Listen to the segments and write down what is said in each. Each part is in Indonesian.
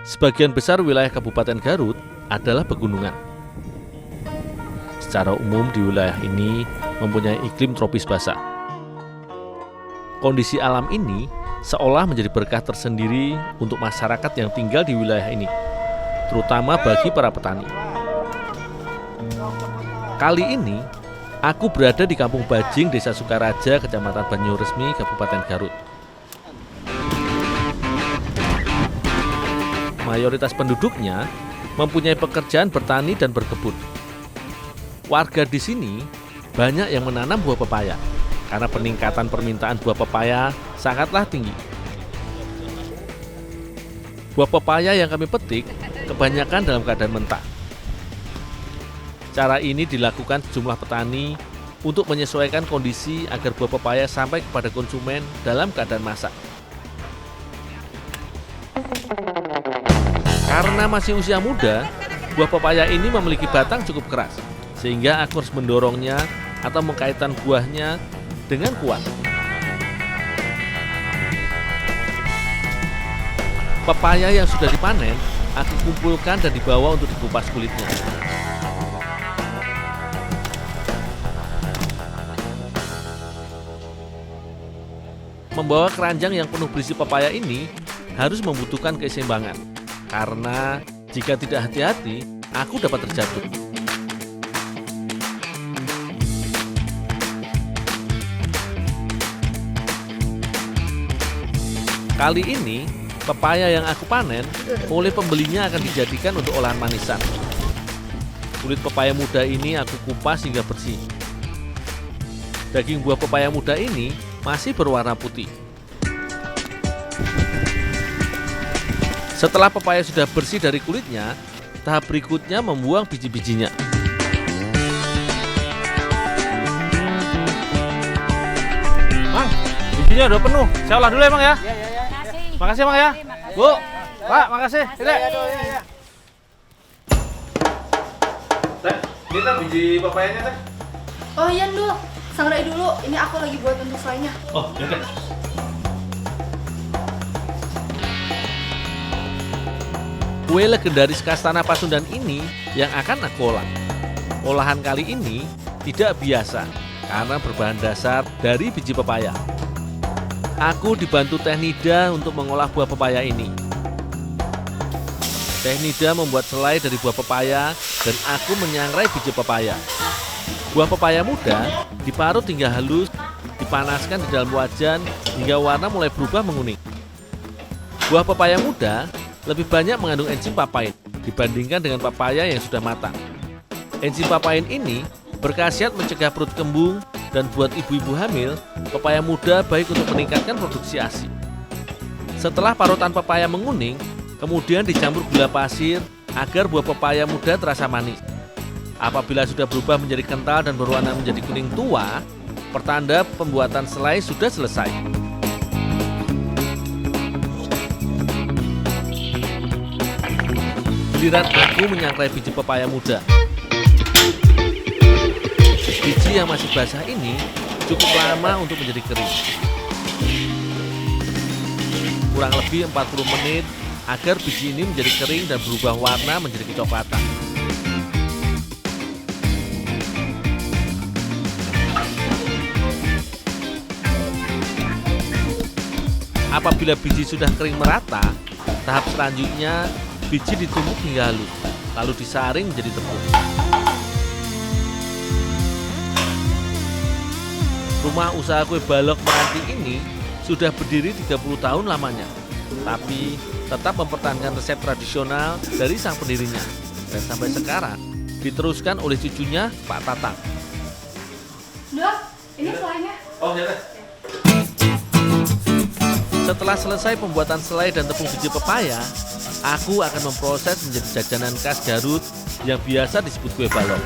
Sebagian besar wilayah Kabupaten Garut adalah pegunungan. Secara umum di wilayah ini mempunyai iklim tropis basah. Kondisi alam ini seolah menjadi berkah tersendiri untuk masyarakat yang tinggal di wilayah ini, terutama bagi para petani. Kali ini, aku berada di Kampung Bajing, Desa Sukaraja, Kecamatan Banyuresmi, Kabupaten Garut. Mayoritas penduduknya mempunyai pekerjaan bertani dan berkebun. Warga di sini banyak yang menanam buah pepaya karena peningkatan permintaan buah pepaya sangatlah tinggi. Buah pepaya yang kami petik kebanyakan dalam keadaan mentah. Cara ini dilakukan sejumlah petani untuk menyesuaikan kondisi agar buah pepaya sampai kepada konsumen dalam keadaan masak. Karena masih usia muda, buah pepaya ini memiliki batang cukup keras, sehingga aku harus mendorongnya atau mengkaitkan buahnya dengan kuat. Pepaya yang sudah dipanen, aku kumpulkan dan dibawa untuk dikupas kulitnya. Membawa keranjang yang penuh berisi pepaya ini harus membutuhkan keseimbangan, karena jika tidak hati-hati, aku dapat terjatuh. Kali ini, pepaya yang aku panen oleh pembelinya akan dijadikan untuk olahan manisan. Kulit pepaya muda ini aku kupas hingga bersih. Daging buah pepaya muda ini masih berwarna putih. Setelah pepaya sudah bersih dari kulitnya, tahap berikutnya membuang biji-bijinya. Mang, bijinya udah penuh. Saya olah dulu ya, Mang ya. Makasih, Mang ya. Bu, Pak, makasih. Teh, ini teh biji pepayanya teh. Oh iya, Ndul. Sangrai dulu. Ini aku lagi buat untuk selainya. Oh, ya teh. Kue legendaris Kastana Pasundan ini yang akan aku olah. Olahan kali ini tidak biasa karena berbahan dasar dari biji pepaya. Aku dibantu Teh Nida untuk mengolah buah pepaya ini. Teh Nida membuat selai dari buah pepaya dan aku menyangrai biji pepaya. Buah pepaya muda diparut hingga halus, dipanaskan di dalam wajan hingga warna mulai berubah menguning. Buah pepaya muda lebih banyak mengandung enzim papain dibandingkan dengan pepaya yang sudah matang. Enzim papain ini berkhasiat mencegah perut kembung dan buat ibu-ibu hamil, pepaya muda baik untuk meningkatkan produksi ASI. Setelah parutan pepaya menguning, kemudian dicampur gula pasir agar buah pepaya muda terasa manis. Apabila sudah berubah menjadi kental dan berwarna menjadi kuning tua, pertanda pembuatan selai sudah selesai. Giliran aku menyangrai biji pepaya muda. Biji yang masih basah ini cukup lama untuk menjadi kering. Kurang lebih 40 menit agar biji ini menjadi kering dan berubah warna menjadi kecoklatan. Apabila biji sudah kering merata, tahap selanjutnya biji ditumbuk hingga halus, lalu disaring menjadi tepung. Rumah usaha kue balok Meranti ini sudah berdiri 30 tahun lamanya, tapi tetap mempertahankan resep tradisional dari sang pendirinya. Dan sampai sekarang diteruskan oleh cucunya, Pak Tatang. Ndul, ini selainya. Oh ya. Setelah selesai pembuatan selai dan tepung biji pepaya, aku akan memproses menjadi jajanan khas Garut yang biasa disebut kue balok.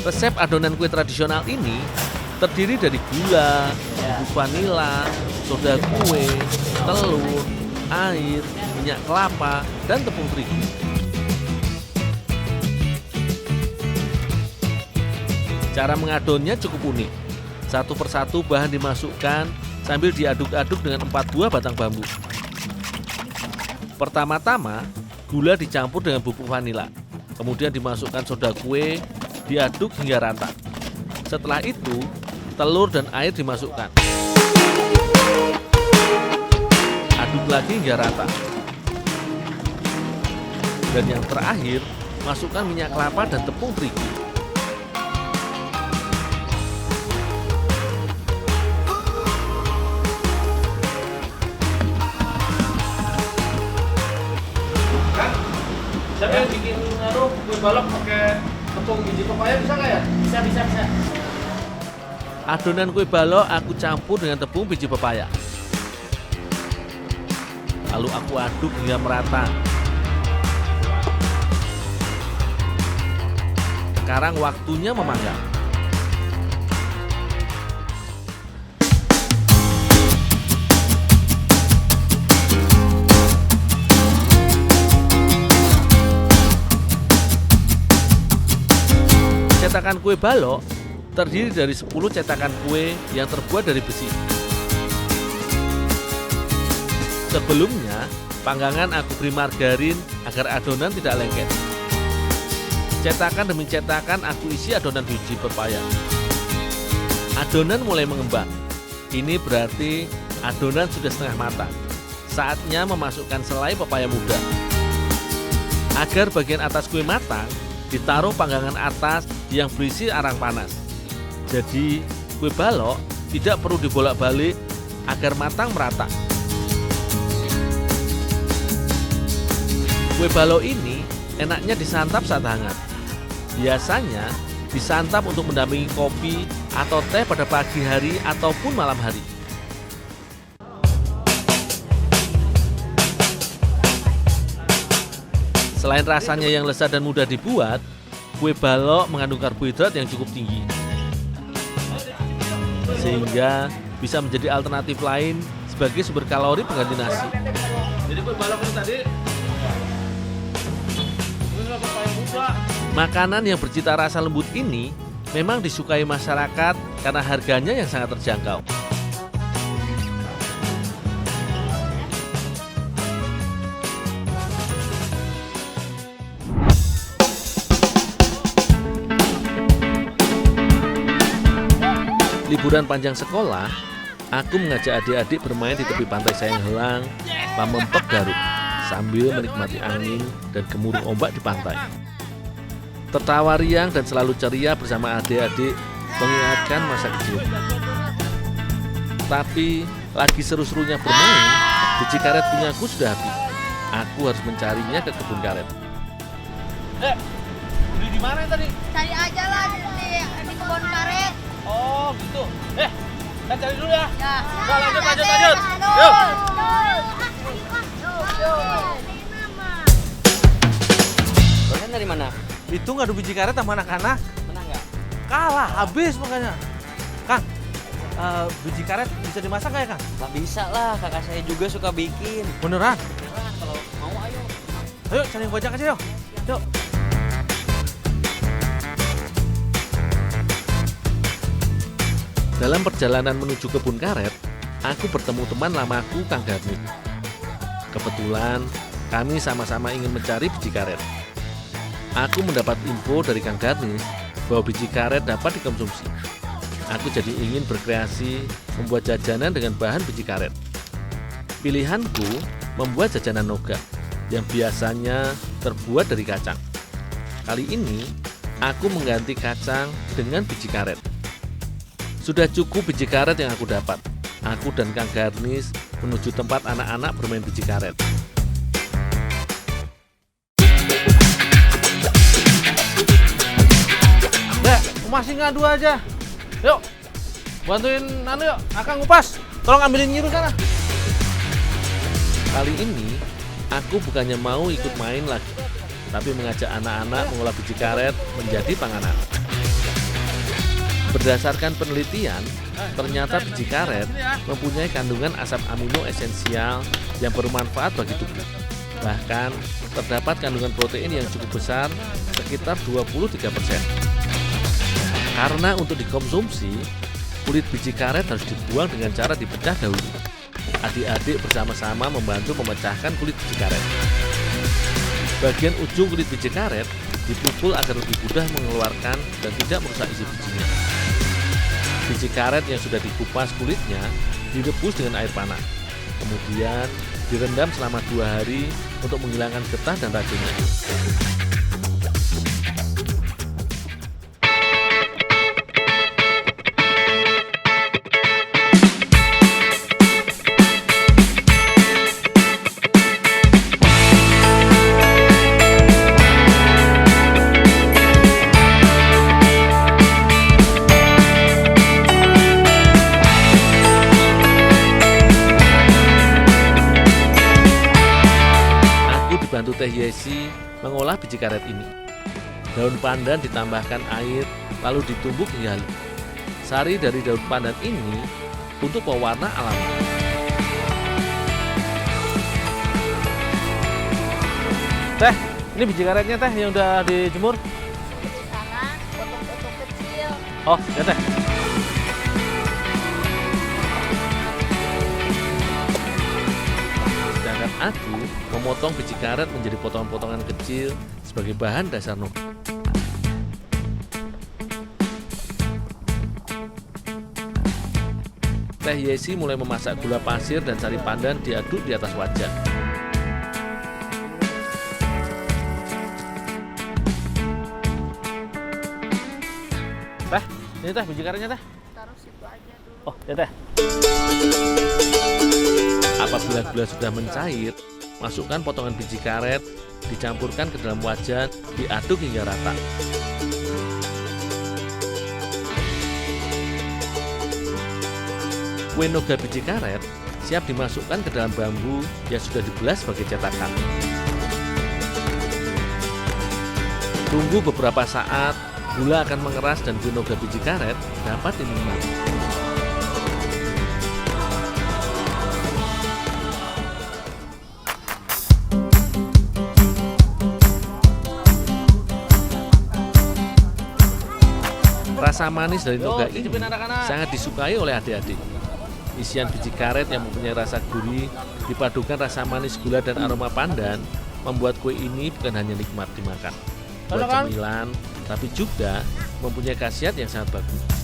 Resep adonan kue tradisional ini terdiri dari gula, bubuk vanila, soda kue, telur, air, minyak kelapa, dan tepung terigu. Cara mengadonnya cukup unik. Satu persatu bahan dimasukkan sambil diaduk-aduk dengan 4 buah batang bambu. Pertama-tama, gula dicampur dengan bubuk vanila. Kemudian dimasukkan soda kue, diaduk hingga rata. Setelah itu, telur dan air dimasukkan. Aduk lagi hingga rata. Dan yang terakhir, masukkan minyak kelapa dan tepung terigu. Siapa yang bikin kue balok pakai tepung biji pepaya bisa nggak ya? Bisa. Adonan kue balok aku campur dengan tepung biji pepaya. Lalu aku aduk hingga merata. Sekarang waktunya memanggang. Cetakan kue balok terdiri dari 10 cetakan kue yang terbuat dari besi. Sebelumnya, panggangan aku beri margarin agar adonan tidak lengket. Cetakan demi cetakan aku isi adonan biji pepaya. Adonan mulai mengembang. Ini berarti adonan sudah setengah matang. Saatnya memasukkan selai pepaya muda. Agar bagian atas kue matang, ditaruh panggangan atas yang berisi arang panas. Jadi kue balok tidak perlu dibolak-balik agar matang merata. Kue balok ini enaknya disantap saat hangat. Biasanya disantap untuk mendampingi kopi atau teh pada pagi hari ataupun malam hari. Selain rasanya yang lezat dan mudah dibuat, kue balok mengandung karbohidrat yang cukup tinggi, sehingga bisa menjadi alternatif lain sebagai sumber kalori pengganti nasi. Jadi kue balok ini tadi kue pepaya muda. Makanan yang bercita rasa lembut ini memang disukai masyarakat karena harganya yang sangat terjangkau. Liburan panjang sekolah, aku mengajak adik-adik bermain di tepi pantai Sayang Helang, Pamempek, Garut, sambil menikmati angin dan gemuruh ombak di pantai. Tertawa riang dan selalu ceria bersama adik-adik mengingatkan masa kecil. Tapi lagi seru-serunya bermain, biji karet punyaku sudah habis. Aku harus mencarinya ke kebun karet. Beli di mana tadi? Cari aja lah di kebun karet. Oh gitu. Kita cari dulu ya. Ya. Nah, lanjut. Yuk. Kalian dari mana? Itu ngadu biji karet sama anak-anak. Menang nggak? Kalah, habis makanya. Kang, biji karet bisa dimasak nggak ya Kang? Nggak bisa lah, kakak saya juga suka bikin. Beneran? Nah, kalau mau ayo. Ayo cari yang bajak aja yuk. Yuk. Dalam perjalanan menuju kebun karet, aku bertemu teman lamaku, Kang Garni. Kebetulan, kami sama-sama ingin mencari biji karet. Aku mendapat info dari Kang Garni bahwa biji karet dapat dikonsumsi. Aku jadi ingin berkreasi membuat jajanan dengan bahan biji karet. Pilihanku membuat jajanan noga yang biasanya terbuat dari kacang. Kali ini, aku mengganti kacang dengan biji karet. Sudah cukup biji karet yang aku dapat. Aku dan Kang Garnis menuju tempat anak-anak bermain biji karet. Dek, masih ngadu aja. Yuk, bantuin yuk, Akang ngupas. Tolong ambilin nyiru sana. Kali ini, aku bukannya mau ikut main lagi, tapi mengajak anak-anak mengolah biji karet menjadi panganan. Berdasarkan penelitian, ternyata biji karet mempunyai kandungan asam amino esensial yang bermanfaat bagi tubuh. Bahkan, terdapat kandungan protein yang cukup besar, sekitar 23%. Karena untuk dikonsumsi, Kulit biji karet harus dibuang dengan cara dipecah dahulu. Adik-adik bersama-sama membantu memecahkan kulit biji karet. Bagian ujung kulit biji karet dipukul agar lebih mudah mengeluarkan dan tidak merusak isi bijinya. Biji karet yang sudah dikupas kulitnya direbus dengan air panas. Kemudian direndam selama 2 hari untuk menghilangkan getah dan racunnya. Bantu Teh Yesi mengolah biji karet ini. Daun pandan ditambahkan air lalu ditumbuk hingga halus. Sari dari daun pandan ini untuk pewarna alami. Teh, ini biji karetnya teh yang udah dijemur. Di sana potong-potong kecil. Oh, ya teh. Sedangkan aku memotong biji karet menjadi potongan-potongan kecil sebagai bahan dasar noki. Teh Yesi mulai memasak gula pasir dan sari pandan diaduk di atas wajan. Teh, ini teh biji karetnya teh. Taruh situ aja dulu. Oh, ya teh. Apabila gula sudah mencair, masukkan potongan biji karet, dicampurkan ke dalam wajan, diaduk hingga rata. Kue noga biji karet siap dimasukkan ke dalam bambu yang sudah dibelah sebagai cetakan. Tunggu beberapa saat, gula akan mengeras dan kue noga biji karet dapat dinikmati. Rasa manis dari noga ini cicipin anak-anak. sangat disukai oleh adik-adik. Isian biji karet yang mempunyai rasa gurih dipadukan rasa manis gula dan aroma pandan membuat kue ini bukan hanya nikmat dimakan, buat Enak kan? cemilan, tapi juga mempunyai khasiat yang sangat bagus.